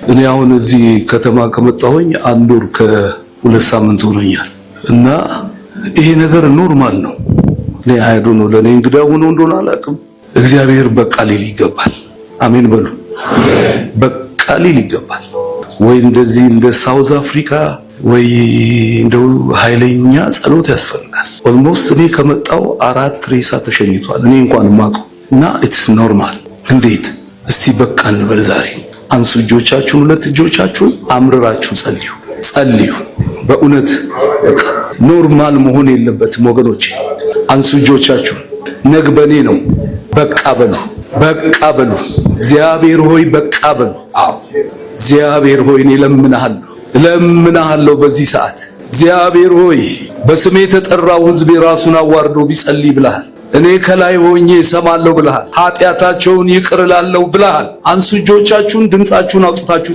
እኔ አሁን እዚህ ከተማ ከመጣሁኝ 1 ወር ከ2 ሳምንት ሆኖኛል እና ይሄ ነገር ኖርማል ነው። ለአይዶ ነው ለኔ እንግዳ ሆኖ እንደሆነ አላውቅም። እግዚአብሔር በቃ ሊል ይገባል። አሜን በሉ። በቃ ሊል ይገባል። ወይ እንደዚህ እንደ ሳውዝ አፍሪካ ወይ እንደው ኃይለኛ ጸሎት ያስፈልጋል። ኦልሞስት እኔ ከመጣው 4 ሬሳ ተሸኝቷል። እኔ እንኳን ማቀው እና ኢትስ ኖርማል። እንዴት እስቲ በቃ እንበል ዛሬ። አንሱ እጆቻችሁን፣ 2 እጆቻችሁን አምርራችሁ ጸልዩ። በእውነት በቃ ኖርማል መሆን የለበትም ወገኖቼ። አንሱ እጆቻችሁን። ነግበኔ ነው። በቃ በሉ። እግዚአብሔር ሆይ በቃ በሉ። አዎ እግዚአብሔር ሆይ እኔ ለምንሃለሁ በዚህ ሰዓት። እግዚአብሔር ሆይ በስሜ የተጠራው ሕዝብ ራሱን አዋርዶ ቢጸልይ ብለሃል። እኔ ከላይ ሆኜ እሰማለሁ ብለሃል። ኃጢአታቸውን ይቅር እላለሁ ብለሃል። አንሱ እጆቻችሁን፣ ድምጻችሁን አውጥታችሁ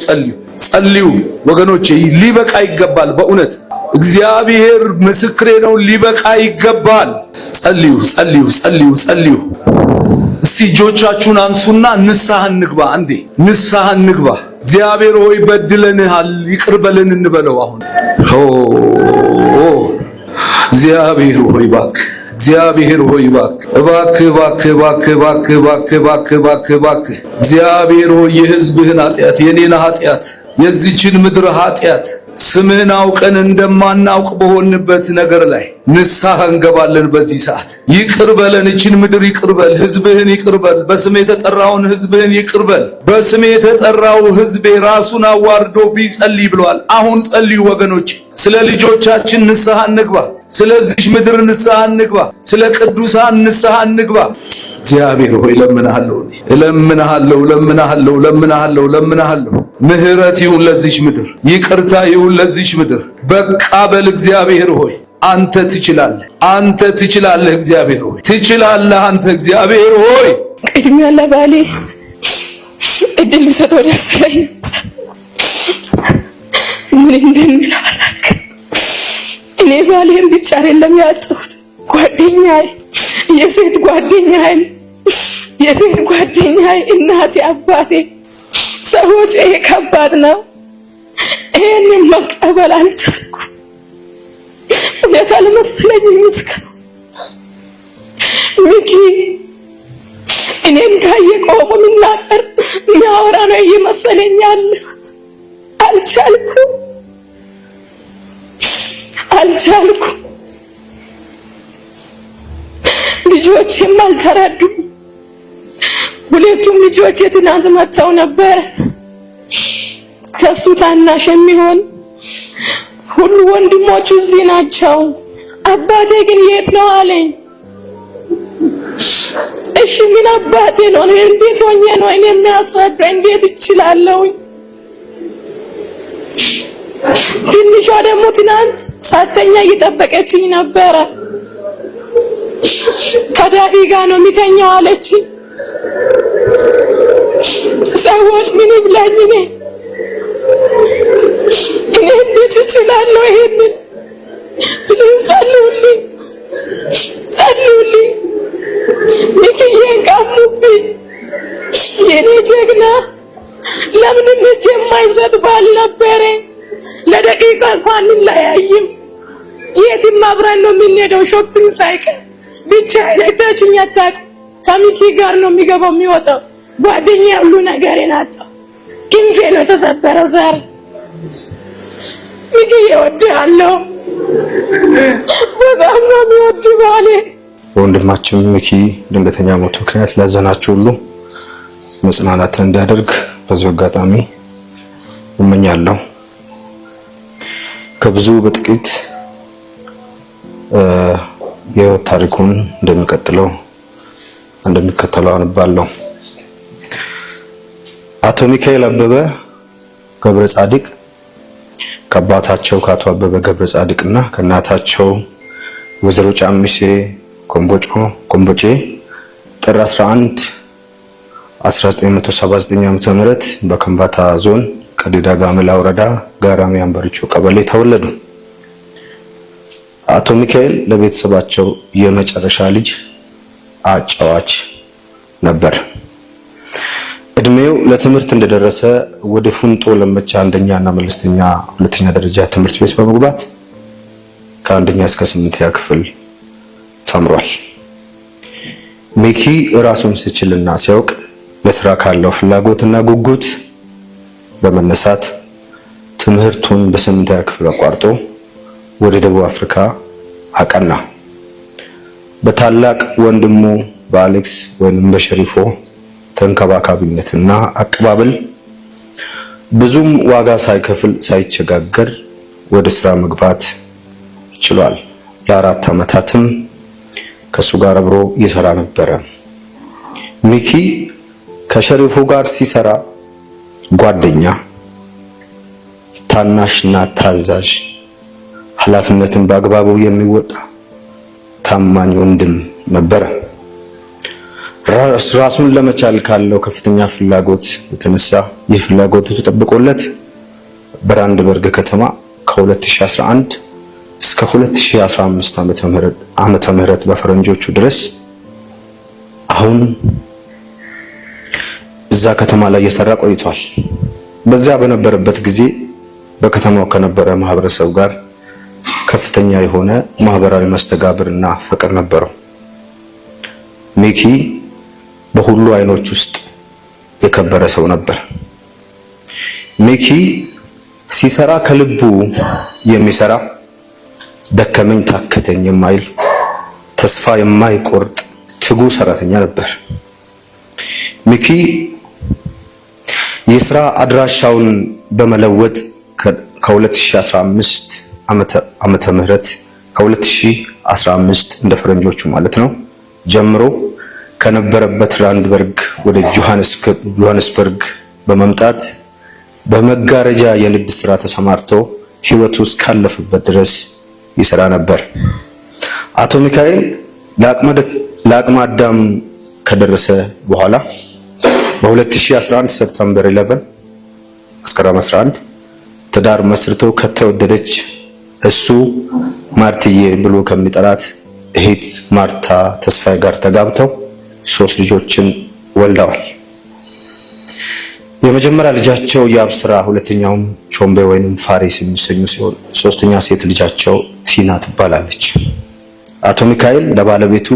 ጸልዩ ወገኖቼ። ሊበቃ ይገባል። በእውነት እግዚአብሔር ምስክሬ ነው። ሊበቃ ይገባል። ጸልዩ። እስቲ እጆቻችሁን አንሱና ንስሐ እንግባ። አንዴ ንስሐ እንግባ። እግዚአብሔር ሆይ በድለንሃል፣ ይቅር በለን እንበለው። አሁን እግዚአብሔር ሆይ እባክህ፣ እግዚአብሔር ሆይ እባክህ እግዚአብሔር ሆይ የሕዝብህን ኃጢአት፣ የኔን ኃጢአት፣ የዚችን ምድር ኃጢአት ስምህን አውቀን እንደማናውቅ በሆንበት ነገር ላይ ንስሐ እንገባለን። በዚህ ሰዓት ይቅር በለን፣ እችን ምድር ይቅር በል፣ ሕዝብህን ይቅር በል፣ በስሜ የተጠራውን ሕዝብህን ይቅር በል። በስሜ የተጠራው ሕዝቤ ራሱን አዋርዶ ቢጸልይ ብሏል። አሁን ጸልዩ ወገኖች። ስለ ልጆቻችን ንስሐ እንግባ። ስለዚህ ምድር ንስሐ እንግባ። ስለ ቅዱሳን ንስሐ እንግባ። እግዚአብሔር ሆይ ለምንሃለሁ። ምህረት ይሁን ለዚህ ምድር፣ ይቅርታ ይሁን ለዚህ ምድር። በቃ በል እግዚአብሔር ሆይ አንተ ትችላለህ። እግዚአብሔር ሆይ ትችላለህ። አንተ እግዚአብሔር ሆይ ቅድሚያ ለባሌ እድል ቢሰጠው ደስ ይለኝ ነበር። ምን እንደሚል አላውቅም። እኔ ባሌን ብቻ አይደለም ያጣሁት፣ ጓደኛዬ፣ የሴት ጓደኛዬ፣ እናቴ፣ አባቴ። ሰዎች ይሄ ከባድ ነው። ይሄንን መቀበል አልቻልኩም። እውነት አልመሰለኝም። እስካሁን ሚኪ እኔን ካየ ቆሞ የሚናገር የሚያወራ ነው እየመሰለኛል። አልቻልኩም። ልጆቼም አልተረዱም። ሁለቱም ልጆቼ ትናንት መጥተው ነበር። ከሱ ታናሽ የሚሆን ሁሉ ወንድሞቹ እዚህ ናቸው። አባቴ ግን የት ነው አለኝ። እሺ ምን አባቴ ነው? እንዴት ሆኜ ነው እኔ የሚያስረዳ? እንዴት እችላለሁ? ትንሿ ደግሞ ትናንት ሳተኛ እየጠበቀችኝ ነበረ። ከዳዲ ጋር ነው የሚተኛው አለች። ሰዎች ምን ይብላኝ? እኔ እንዴት እችላለሁ ይሄንን? ጸልዩልኝ። ሚኪዬን ቀሙብኝ። የኔ ጀግና ለምንም እጅ የማይሰጥ ባል ነበረኝ። ለደቂቃ እንኳን እንለያይም። የትም አብረን ነው የምንሄደው፣ ሾፒንግ ሳይቀር። ብቻ አይታችሁኝ አታውቅም። ከሚኪ ጋር ነው የሚገባው የሚወጣው። ጓደኛ ሁሉ ነገሬን አጣሁ። ክንፌ ነው የተሰበረው ዛሬ። ሚኪ እወድሃለሁ፣ በጣም ነው የሚወድ ባሌ። ወንድማችን ሚኪ ድንገተኛ ሞት ምክንያት ላዘናችሁ ሁሉ መጽናናትን እንዲያደርግ በዚህ አጋጣሚ እመኛለሁ። ከብዙ በጥቂት የህይወት ታሪኩን እንደሚከተለው አነባለሁ። አቶ ሚካኤል አበበ ገብረ ጻድቅ ከአባታቸው ከአቶ አበበ ገብረ ጻድቅና ከእናታቸው ወይዘሮ ጫሚሴ ኮምቦጬ ጥር 11 1979 ዓ.ም በከምባታ ዞን ቀዲዳ ጋመላ ወረዳ ጋራሚ አንበርቾ ቀበሌ ተወለዱ። አቶ ሚካኤል ለቤተሰባቸው የመጨረሻ ልጅ አጫዋች ነበር። እድሜው ለትምህርት እንደደረሰ ወደ ፉንጦ ለመቻ አንደኛና መለስተኛ ሁለተኛ ደረጃ ትምህርት ቤት በመግባት ከአንደኛ እስከ 8ኛ ክፍል ተምሯል። ሚኪ ራሱን ሲችልና ሲያውቅ ለስራ ካለው ፍላጎትና ጉጉት በመነሳት ትምህርቱን በ8ኛ ክፍል አቋርጦ ወደ ደቡብ አፍሪካ አቀና። በታላቅ ወንድሙ በአሌክስ ወይንም በሸሪፎ ተንከባካቢነትና አቀባበል ብዙም ዋጋ ሳይከፍል ሳይቸጋገር ወደ ስራ መግባት ችሏል። ለ4 ዓመታትም ከሱ ጋር አብሮ ይሰራ ነበር። ሚኪ ከሸሪፎ ጋር ሲሰራ ጓደኛ፣ ታናሽና ታዛዥ፣ ኃላፊነትን በአግባቡ የሚወጣ ታማኝ ወንድም ነበር። ራሱን ለመቻል ካለው ከፍተኛ ፍላጎት የተነሳ ይህ ፍላጎቱ ተጠብቆለት በራንድበርግ ከተማ ከ2011 እስከ 2015 ዓመተ ምህረት በፈረንጆቹ ድረስ አሁን እዛ ከተማ ላይ እየሰራ ቆይቷል። በዛ በነበረበት ጊዜ በከተማው ከነበረ ማህበረሰብ ጋር ከፍተኛ የሆነ ማህበራዊ መስተጋብርና ፍቅር ነበረው። ሚኪ በሁሉ አይኖች ውስጥ የከበረ ሰው ነበር። ሚኪ ሲሰራ ከልቡ የሚሰራ ደከመኝ ታከተኝ የማይል ተስፋ የማይቆርጥ ትጉ ሰራተኛ ነበር። ሚኪ የስራ አድራሻውን በመለወጥ ከ2015 ዓመተ ምህረት ከ2015 እንደ ፈረንጆቹ ማለት ነው ጀምሮ ከነበረበት ራንድበርግ ወደ ጆሃንስበርግ በመምጣት በመጋረጃ የንግድ ስራ ተሰማርቶ ህይወቱ እስካለፈበት ድረስ ይሰራ ነበር። አቶ ሚካኤል ለአቅመ አዳም ከደረሰ በኋላ በ2011 ሰፕተምበር 11 መስከረም 11 ትዳር መስርቶ ከተወደደች እሱ ማርትዬ ብሎ ከሚጠራት እህት ማርታ ተስፋዬ ጋር ተጋብተው 3 ልጆችን ወልደዋል። የመጀመሪያ ልጃቸው የአብስራ፣ ሁለተኛውም ቾምቤ ወይንም ፋሪስ የሚሰኙ ሲሆን ሶስተኛ ሴት ልጃቸው ቲና ትባላለች። አቶ ሚካኤል ለባለቤቱ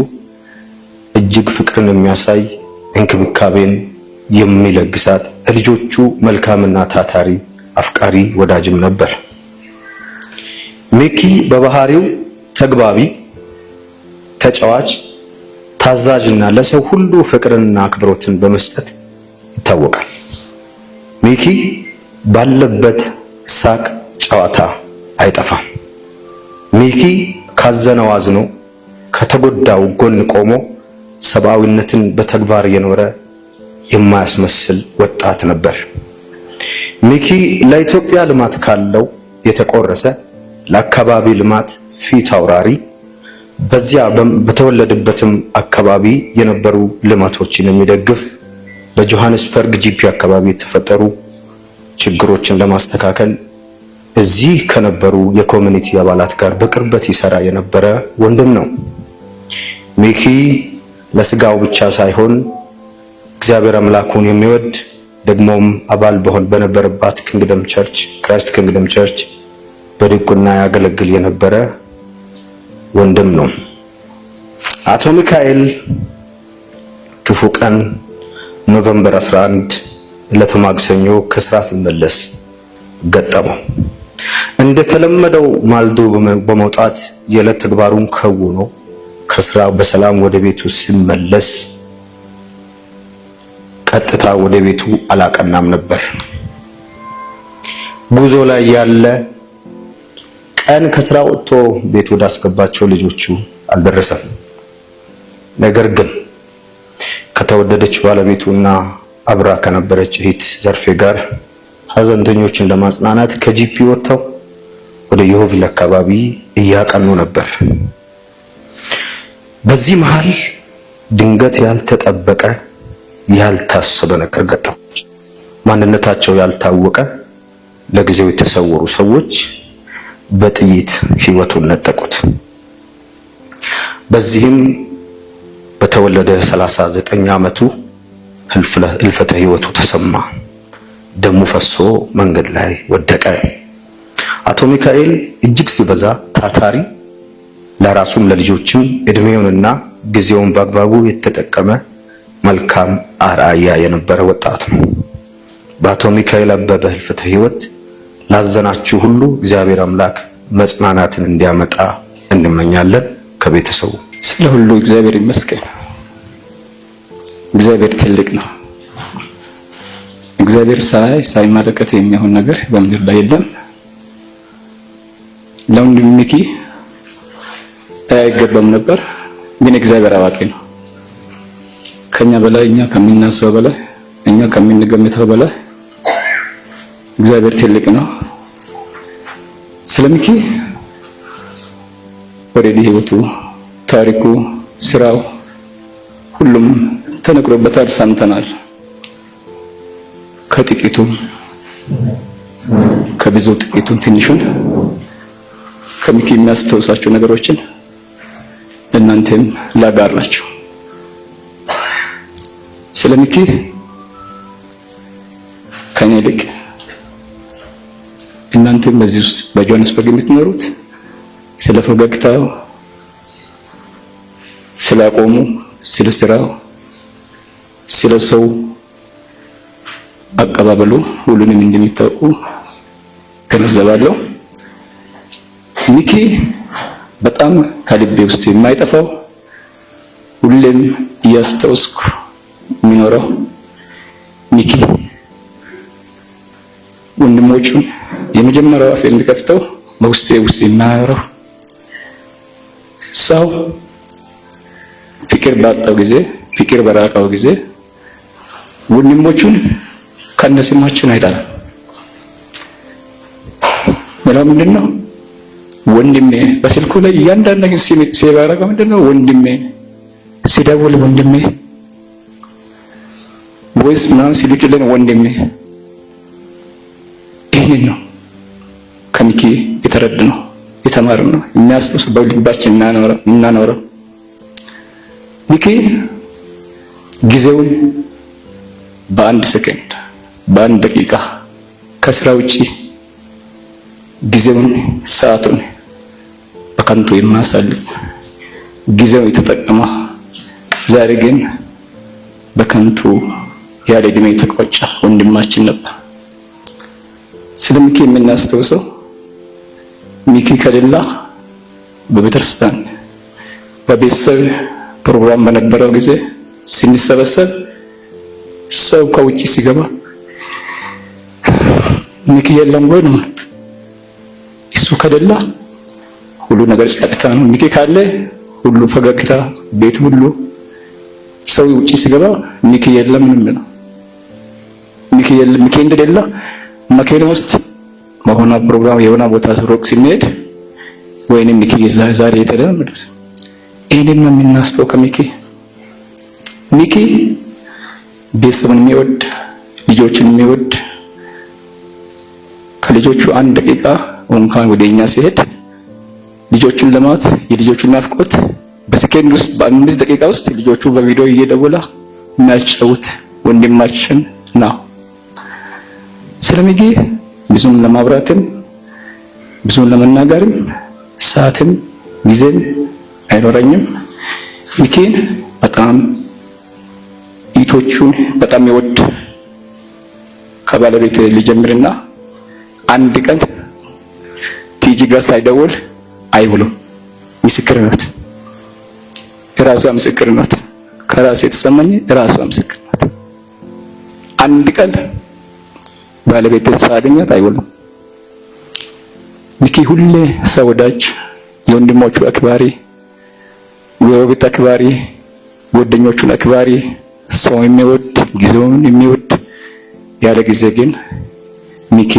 እጅግ ፍቅርን የሚያሳይ እንክብካቤን የሚለግሳት ልጆቹ መልካምና ታታሪ አፍቃሪ ወዳጅም ነበር። ሚኪ በባህሪው ተግባቢ፣ ተጫዋች፣ ታዛዥና ለሰው ሁሉ ፍቅርንና አክብሮትን በመስጠት ይታወቃል። ሚኪ ባለበት ሳቅ ጨዋታ አይጠፋም። ሚኪ ካዘነው አዝኖ ከተጎዳው ጎን ቆሞ ሰብአዊነትን በተግባር የኖረ የማያስመስል ወጣት ነበር። ሚኪ ለኢትዮጵያ ልማት ካለው የተቆረሰ ለአካባቢ ልማት ፊት አውራሪ፣ በዚያ በተወለደበትም አካባቢ የነበሩ ልማቶችን የሚደግፍ በጆሃንስበርግ ጂፒ አካባቢ የተፈጠሩ ችግሮችን ለማስተካከል እዚህ ከነበሩ የኮሚኒቲ አባላት ጋር በቅርበት ይሰራ የነበረ ወንድም ነው። ሚኪ ለስጋው ብቻ ሳይሆን እግዚአብሔር አምላኩን የሚወድ ደግሞም አባል በነበረባት ኪንግደም ቸርች ክራይስት ኪንግደም ቸርች በዲቁና ያገለግል የነበረ ወንድም ነው። አቶ ሚካኤል ክፉ ቀን ኖቬምበር 11 ለተማክሰኞ ከስራ ሲመለስ ገጠመው። እንደተለመደው ማልዶ በመውጣት የዕለት ተግባሩን ከውኖ ከስራ በሰላም ወደ ቤቱ ሲመለስ ቀጥታ ወደ ቤቱ አላቀናም ነበር። ጉዞ ላይ ያለ ቀን ከስራ ወጥቶ ቤት ወደ አስገባቸው ልጆቹ አልደረሰም። ነገር ግን ከተወደደች ባለቤቱና አብራ ከነበረች እህት ዘርፌ ጋር ሀዘንተኞችን ለማጽናናት ከጂፒ ወጥተው ወደ የሆቪል አካባቢ እያቀኑ ነበር። በዚህ መሃል ድንገት ያልተጠበቀ ያልታሰበ ነገር ገጠማቸው። ማንነታቸው ያልታወቀ ለጊዜው የተሰወሩ ሰዎች በጥይት ህይወቱን ነጠቁት። በዚህም በተወለደ 39 ዓመቱ ህልፈተ ህይወቱ ተሰማ። ደሙ ፈሶ መንገድ ላይ ወደቀ። አቶ ሚካኤል እጅግ ሲበዛ ታታሪ፣ ለራሱም ለልጆችም እድሜውንና ጊዜውን በአግባቡ የተጠቀመ መልካም አርአያ የነበረ ወጣት ነው። በአቶ ሚካኤል አበበ ህልፈተ ህይወት ላዘናችሁ ሁሉ እግዚአብሔር አምላክ መጽናናትን እንዲያመጣ እንመኛለን። ከቤተሰቡ ስለ ሁሉ እግዚአብሔር ይመስገን። እግዚአብሔር ትልቅ ነው። እግዚአብሔር ሳይመለከት የሚሆን ነገር በምድር ላይ የለም። ለወንድም ሚኪ አይገባም ነበር፣ ግን እግዚአብሔር አዋቂ ነው። ከኛ በላይ እኛ ከምናስበው በላይ እኛ ከምንገምተው በላይ እግዚአብሔር ትልቅ ነው። ስለሚኪ ወሬዲ ህይወቱ፣ ታሪኩ፣ ስራው ሁሉም ተነግሮበታል፣ ሰምተናል። ከጥቂቱ ከብዙ ጥቂቱን ትንሹን ከሚኪ የሚያስታውሳቸው ነገሮችን እናንተም ላጋራችሁ። ስለሚኪ ከኔ ይልቅ እናንተም በዚህ ውስጥ በጆሃንስበርግ የምትኖሩት ስለ ፈገግታው፣ ስለ አቋሙ፣ ስለ ስራው፣ ስለ ሰው አቀባበሉ ሁሉንም እንደሚታወቁ ገነዘባለሁ። ሚኪ በጣም ከልቤ ውስጥ የማይጠፋው ሁሌም እያስታወስኩ የሚኖረው ሚኪ ወንድሞቹን የመጀመሪያው አፍ የሚከፍተው በውስጤ ውስጥ የማያወራው ሰው ፍቅር ባጣው ጊዜ፣ ፍቅር በራቀው ጊዜ ወንድሞቹን ከነስማችን አይጠራም። ሌላው ምንድነው? ወንድሜ በስልኩ ላይ እያንዳንዱ ስም ሲባረክ ምንድነው? ወንድሜ ሲደውል ወንድሜ፣ ቮይስ ምናምን ሲልክልን ወንድሜ። ይህንን ነው ከሚኪ የተረዳነው የተማርነው የሚያስታውስ በልባችን እናኖረው። ሚኪ ጊዜውን በአንድ ሰከንድ በአንድ ደቂቃ ከስራ ውጪ ጊዜውን ሰዓቱን በከንቱ የማሳልፍ ጊዜው የተጠቀመ ዛሬ ግን በከንቱ ያለ ዕድሜ የተቆጨ ወንድማችን ነበር። ስለሚኪ የምናስታውሰው ሚኪ ከሌላ በቤተክርስቲያን በቤተሰብ ፕሮግራም በነበረው ጊዜ ስንሰበሰብ ሰው ከውጪ ሲገባ ሚኪ የለም ወይ ነው። እሱ ከሌላ ሁሉ ነገር ጸጥታ ነው። ሚኪ ካለ ሁሉ ፈገግታ፣ ቤት ሁሉ ሰው ውጪ ሲገባ ሚኪ የለም ነው። ሚኪ የለም። ሚኪ እንደሌላ መኪና ውስጥ በሆነ ፕሮግራም የሆነ ቦታ ሩቅ ስንሄድ ወይንም ሚኪ ዛሬ የተደመዱት ይሄንን ነው የምናስተው ከሚኪ። ሚኪ ቤተሰብን የሚወድ ልጆችን የሚወድ ከልጆቹ አንድ ደቂቃ እንኳን ወደኛ ሲሄድ ልጆቹን ለማት የልጆቹን ናፍቆት በሰከንድ ውስጥ በ5 ደቂቃ ውስጥ ልጆቹ በቪዲዮ እየደወለ የሚያጫውት ወንድማችን ነው። ስለሚኪ ብዙም ለማብራትም ብዙም ለመናገርም ሰዓትም ጊዜም አይኖረኝም። ሚኪን በጣም ኢቶቹን በጣም ይወድ። ከባለቤት ልጀምርና አንድ ቀን ቲጂ ጋር ሳይደውል አይውልም። ምስክር ናት፣ የራሷ ምስክር ናት። ከራሴ የተሰማኝ የራሷ ምስክር ናት። አንድ ቀን ባለቤት ሳያገኛት አይውልም። ሚኪ ሁሌ ሰው ወዳጅ፣ የወንድሞቹ አክባሪ፣ ጎረቤት አክባሪ፣ ጓደኞቹን አክባሪ፣ ሰው የሚወድ ጊዜውን የሚወድ ያለ ጊዜ ግን ሚኪ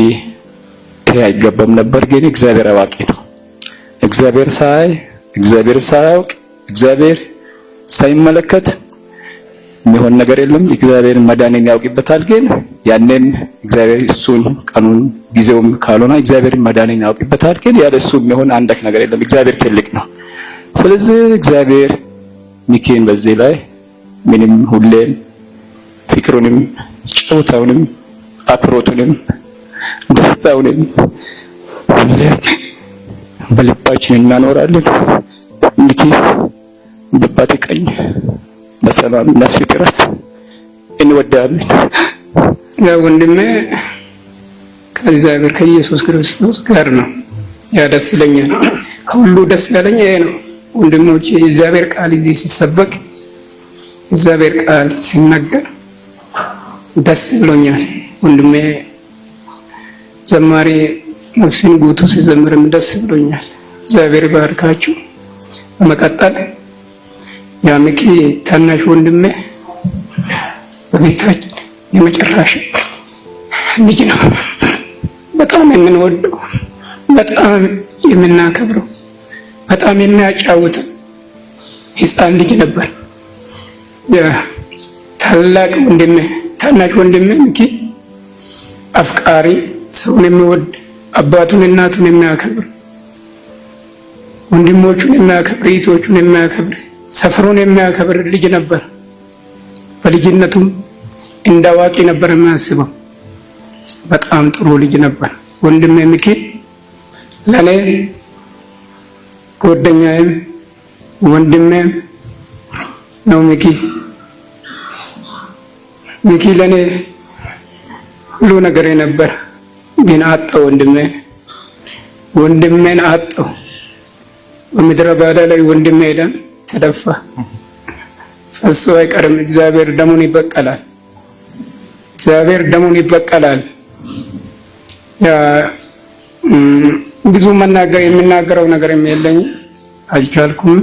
አይገባም ነበር። ግን እግዚአብሔር አዋቂ ነው። እግዚአብሔር ሳያውቅ እግዚአብሔር ሳይመለከት የሚሆን ነገር የለም። እግዚአብሔር መዳንን ያውቅበታል። ግን ያንን እግዚአብሔር እሱን ቀኑን ጊዜውም ካልሆነ እግዚአብሔር መዳንን ያውቅበታል። ግን ያለ እሱ የሚሆን አንዳች ነገር የለም። እግዚአብሔር ትልቅ ነው። ስለዚህ እግዚአብሔር ሚኪን በዚህ ላይ ምንም ሁሌም ፍቅሩንም ጨዋታውንም አክብሮቱንም ደስታውንም ሁሌም በልባችን እናኖራለን። ሚኪ በአባቴ ቀኝ በሰላም ነፍስ ይትረፍ። እንወዳለን። ያው ወንድሜ ከእግዚአብሔር ከኢየሱስ ክርስቶስ ጋር ነው። ያ ደስ ይለኛል። ከሁሉ ደስ ያለኝ ይሄ ነው። ወንድሞቼ የእግዚአብሔር ቃል እዚህ ሲሰበክ የእግዚአብሔር ቃል ሲነገር ደስ ብሎኛል። ወንድሜ ዘማሪ መስፍን ጉቱ ሲዘምርም ደስ ብሎኛል። እግዚአብሔር ይባርካችሁ። በመቀጠል ያ ሚኪ ታናሽ ወንድሜ በቤታችን የመጨረሻ ልጅ ነው። በጣም የምንወደው፣ በጣም የምናከብረው፣ በጣም የሚያጫውተው ሕፃን ልጅ ነበር። ታላቅ ወንድሜ ታናሽ ወንድሜ ሚኪ አፍቃሪ፣ ሰውን የሚወድ፣ አባቱን እናቱን የሚያከብር፣ ወንድሞቹን የሚያከብር፣ እህቶቹን የሚያከብር፣ ሰፈሩን የሚያከብር ልጅ ነበር። በልጅነቱም እንደ አዋቂ ነበር የሚያስበው። በጣም ጥሩ ልጅ ነበር ወንድሜ ሚኪ። ለኔ ጓደኛዬም ወንድሜም ነው ሚኪ። ሚኪ ለኔ ሁሉ ነገር ነበር። ግን አጣው ወንድሜን አጣው። በምድረ በዳ ላይ ወንድሜ ደም ተደፋ። ፈሶ አይቀርም። እግዚአብሔር ደሙን ይበቀላል። እግዚአብሔር ደሙን ይበቀላል። ያ ብዙ የምናገረው ነገር የለኝ፣ አልቻልኩም።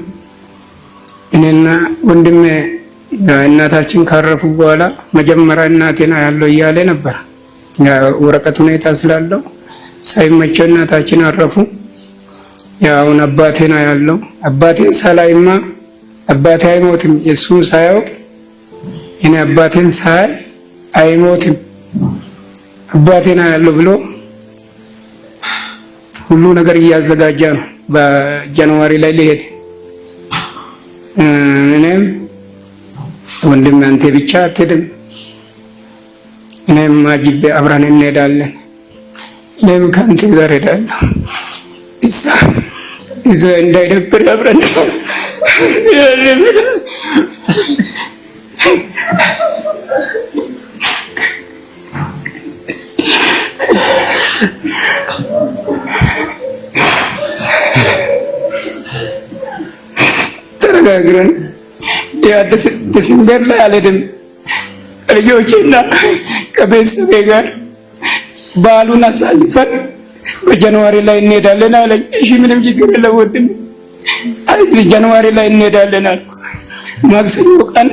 እኔና ወንድሜ እናታችን ካረፉ በኋላ መጀመሪያ እናቴና ያለው እያለ ነበር። ወረቀት ሁኔታ ስላለው ሳይመቸው እናታችን አረፉ። ያውን አባቴና ያለው አባቴን ሳላይማ አባቴ አይሞትም፣ የሱን ሳያውቅ እኔ አባቴን ሳይ አይሞትም አባቴና ያለው ብሎ ሁሉ ነገር እያዘጋጀ ነው። በጃንዋሪ ላይ ሊሄድ እኔም ወንድም አንተ ብቻ አትሄድም፣ እኔም አጅቤ አብረን እንሄዳለን፣ እኔም ከአንተ ጋር እሄዳለሁ፣ እዛ እንዳይደብር አብረን ተነጋግረን ዲሴምበር ላይ አልሄድም ከልጆቼና ከቤተሰቤ ጋር በዓሉን አሳልፈን በጃንዋሪ ላይ እንሄዳለን አለኝ። እሺ ምንም ችግር የለም ወንድም፣ አይዞህ ጃንዋሪ ላይ እንሄዳለን አልኩ። ማክሰኞ ቀን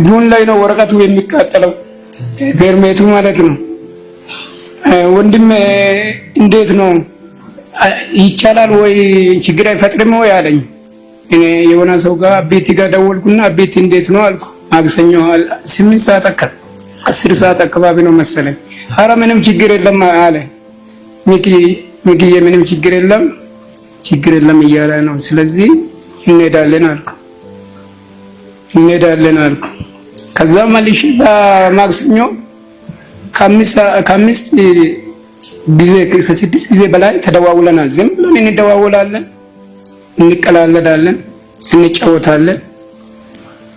ጁን ላይ ነው ወረቀቱ የሚቃጠለው፣ ፔርሜቱ ማለት ነው። ወንድም እንዴት ነው ይቻላል ወይ ችግር አይፈጥርም ወይ አለኝ። እኔ የሆነ ሰው ጋር አቤቴ ጋር ደወልኩና አቤቴ እንዴት ነው አልኩ። ማክሰኞ 8 ሰዓት አካባቢ 10 ሰዓት አካባቢ ነው መሰለኝ። ኧረ ምንም ችግር የለም አለ ሚኪ ምንም ችግር የለም እያለ ነው። ስለዚህ እንሄዳለን አልኩ። ከዛ መልሼ በማክሰኞ ከአምስት ጊዜ ከ6 ጊዜ በላይ ተደዋውለናል። ዝም ብለን እንደዋወላለን፣ እንቀላለዳለን፣ እንጫወታለን።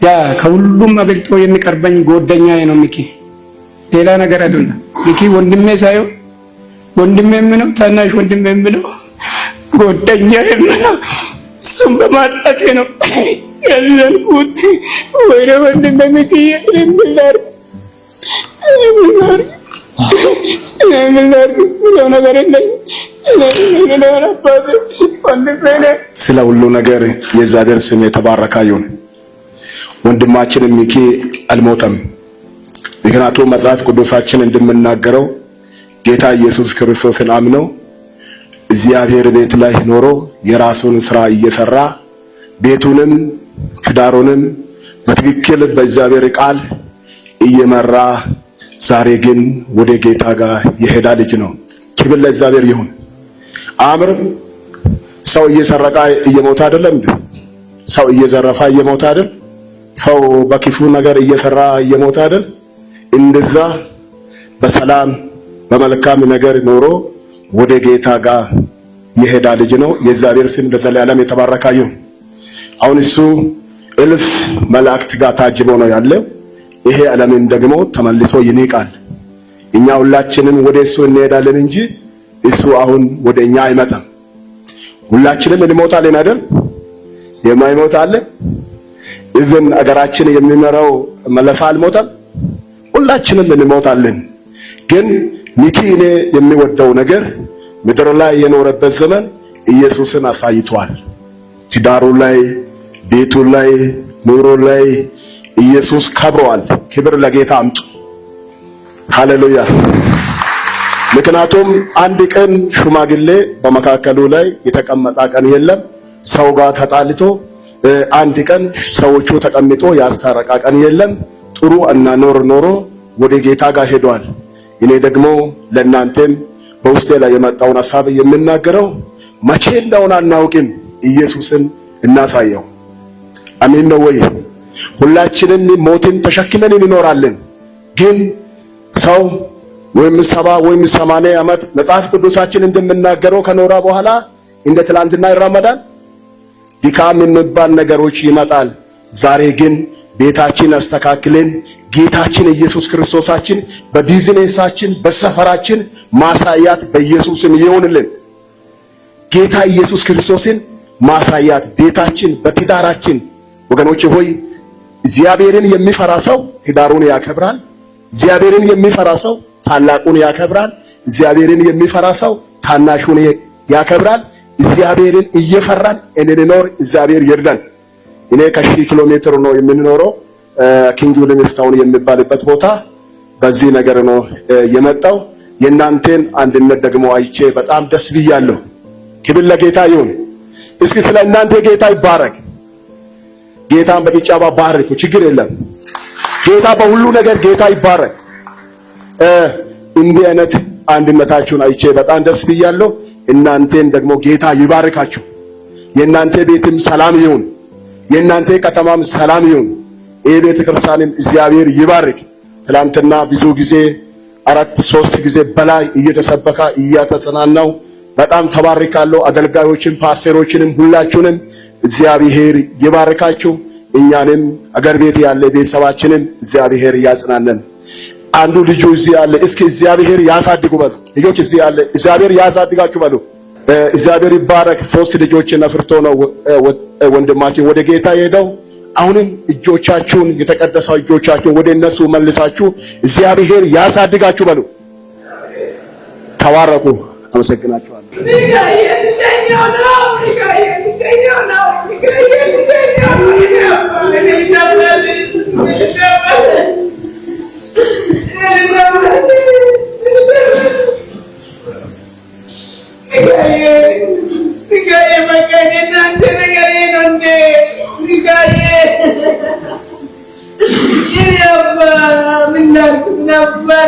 ያ ከሁሉም አብልጦ የሚቀርበኝ ጓደኛዬ ነው ሚኪ፣ ሌላ ነገር አይደለም። ሚኪ ወንድሜ ሳይሆን ወንድሜም ነው፣ ታናሽ ወንድሜም ነው፣ ጓደኛዬም ነው። እሱም በማጣቴ ነው ያዘንኩት። ወይኔ ወንድሜ ሚኪ ስለ ሁሉ ነገር የእግዚአብሔር ስም የተባረከ ይሁን። ወንድማችን ሚኪ አልሞተም። ምክንያቱም መጽሐፍ ቅዱሳችን እንደምናገረው ጌታ ኢየሱስ ክርስቶስን አምነው እግዚአብሔር ቤት ላይ ኖሮ የራሱን ስራ እየሰራ ቤቱንም ትዳሩንም በትክክል በእግዚአብሔር ቃል እየመራ ዛሬ ግን ወደ ጌታ ጋር የሄዳ ልጅ ነው። ክብር ለእግዚአብሔር ይሁን። አምርም ሰው እየሰረቀ እየሞተ አይደለም እንዴ? ሰው እየዘረፈ እየሞተ አይደል? ሰው በክፉ ነገር እየሰራ እየሞተ አይደል? እንደዛ በሰላም በመልካም ነገር ኖሮ ወደ ጌታ ጋር የሄዳ ልጅ ነው። የእግዚአብሔር ስም ለዘላለም የተባረከ ይሁን። አሁን እሱ እልፍ መላእክት ጋር ታጅቦ ነው ያለው። ይሄ ዓለምን ደግሞ ተመልሶ ይንቃል። እኛ ሁላችንም ወደ እሱ እንሄዳለን እንጂ እሱ አሁን ወደ እኛ አይመጣም። ሁላችንም እንሞታለን አይደል? የማይሞት አለ? ኢቭን አገራችን የሚመራው መለሳ አልሞተም። ሁላችንም እንሞታለን። ግን ሚኪ እኔ የሚወደው ነገር ምድር ላይ የኖረበት ዘመን ኢየሱስን አሳይቷል። ትዳሩ ላይ፣ ቤቱ ላይ፣ ኑሮ ላይ ኢየሱስ ከብሯል። ክብር ለጌታ አምጡ። ሃሌሉያ። ምክንያቱም አንድ ቀን ሽማግሌ በመካከሉ ላይ የተቀመጠ ቀን የለም። ሰው ጋር ተጣልቶ አንድ ቀን ሰዎቹ ተቀምጦ ያስታረቃ ቀን የለም። ጥሩ አኗኗር ኖሮ ወደ ጌታ ጋር ሄዷል። እኔ ደግሞ ለእናንተም በውስጤ ላይ የመጣውን ሐሳብ የምናገረው መቼ እንደሆነ አናውቅም፣ ኢየሱስን እናሳየው። አሜን ነው ወይ? ሁላችንም ሞትን ተሸክመን እንኖራለን። ግን ሰው ወይም 70 ወይም 80 ዓመት መጽሐፍ ቅዱሳችን እንደምናገረው ከኖራ በኋላ እንደ ትላንትና ይራመዳል? ድካም የሚባል ነገሮች ይመጣል። ዛሬ ግን ቤታችን አስተካክለን ጌታችን ኢየሱስ ክርስቶሳችን በቢዝነሳችን በሰፈራችን ማሳያት በኢየሱስም ይሆንልን። ጌታ ኢየሱስ ክርስቶስን ማሳያት ቤታችን በትዳራችን። ወገኖች ሆይ እግዚአብሔርን የሚፈራ ሰው ትዳሩን ያከብራል። እግዚአብሔርን የሚፈራ ሰው ታላቁን ያከብራል። እግዚአብሔርን የሚፈራ ሰው ታናሹን ያከብራል። እግዚአብሔርን እየፈራን እንድንኖር እግዚአብሔር ይርዳን። እኔ ከ1000 ኪሎ ሜትር ነው የምንኖረው ኪንግ ዊሊያም ታውን የሚባልበት ቦታ። በዚህ ነገር ነው የመጣው። የእናንተን አንድነት ደግሞ አይቼ በጣም ደስ ብያለሁ። ክብር ለጌታ ይሁን። እስኪ ስለ እናንተ ጌታ ይባረክ። ጌታን በጭብጨባ ባርኩ። ችግር የለም። ጌታ በሁሉ ነገር ጌታ ይባረክ። እንዲህ አይነት አንድነታችሁን አይቼ በጣም ደስ ብያለሁ። እናንተን ደግሞ ጌታ ይባርካችሁ። የእናንተ ቤትም ሰላም ይሁን። የእናንተ ከተማም ሰላም ይሁን። ይህ ቤተ ክርስቲያንም እግዚአብሔር ይባርክ። ትላንትና ብዙ ጊዜ 3 ጊዜ በላይ እየተሰበከ እያተጸናናው በጣም ተባርካለሁ። አገልጋዮችን ፓስተሮችንም ሁላችሁንም እግዚአብሔር ይባርካችሁ። እኛንም አገር ቤት ያለ ቤተሰባችንን እግዚአብሔር ያጽናነን። አንዱ ልጁ እዚህ ያለ እስኪ እግዚአብሔር ያሳድጉ በሉ። ልጆች እዚህ ያለ እግዚአብሔር ያሳድጋችሁ በሉ። እግዚአብሔር ይባረክ። 3 ልጆችን አፍርቶ ነው ወንድማችን ወደ ጌታ የሄደው። አሁንም እጆቻችሁን የተቀደሰው እጆቻችሁን ወደ እነሱ መልሳችሁ እግዚአብሔር ያሳድጋችሁ በሉ። ተባረኩ። አመሰግናችኋለሁ። Nabba,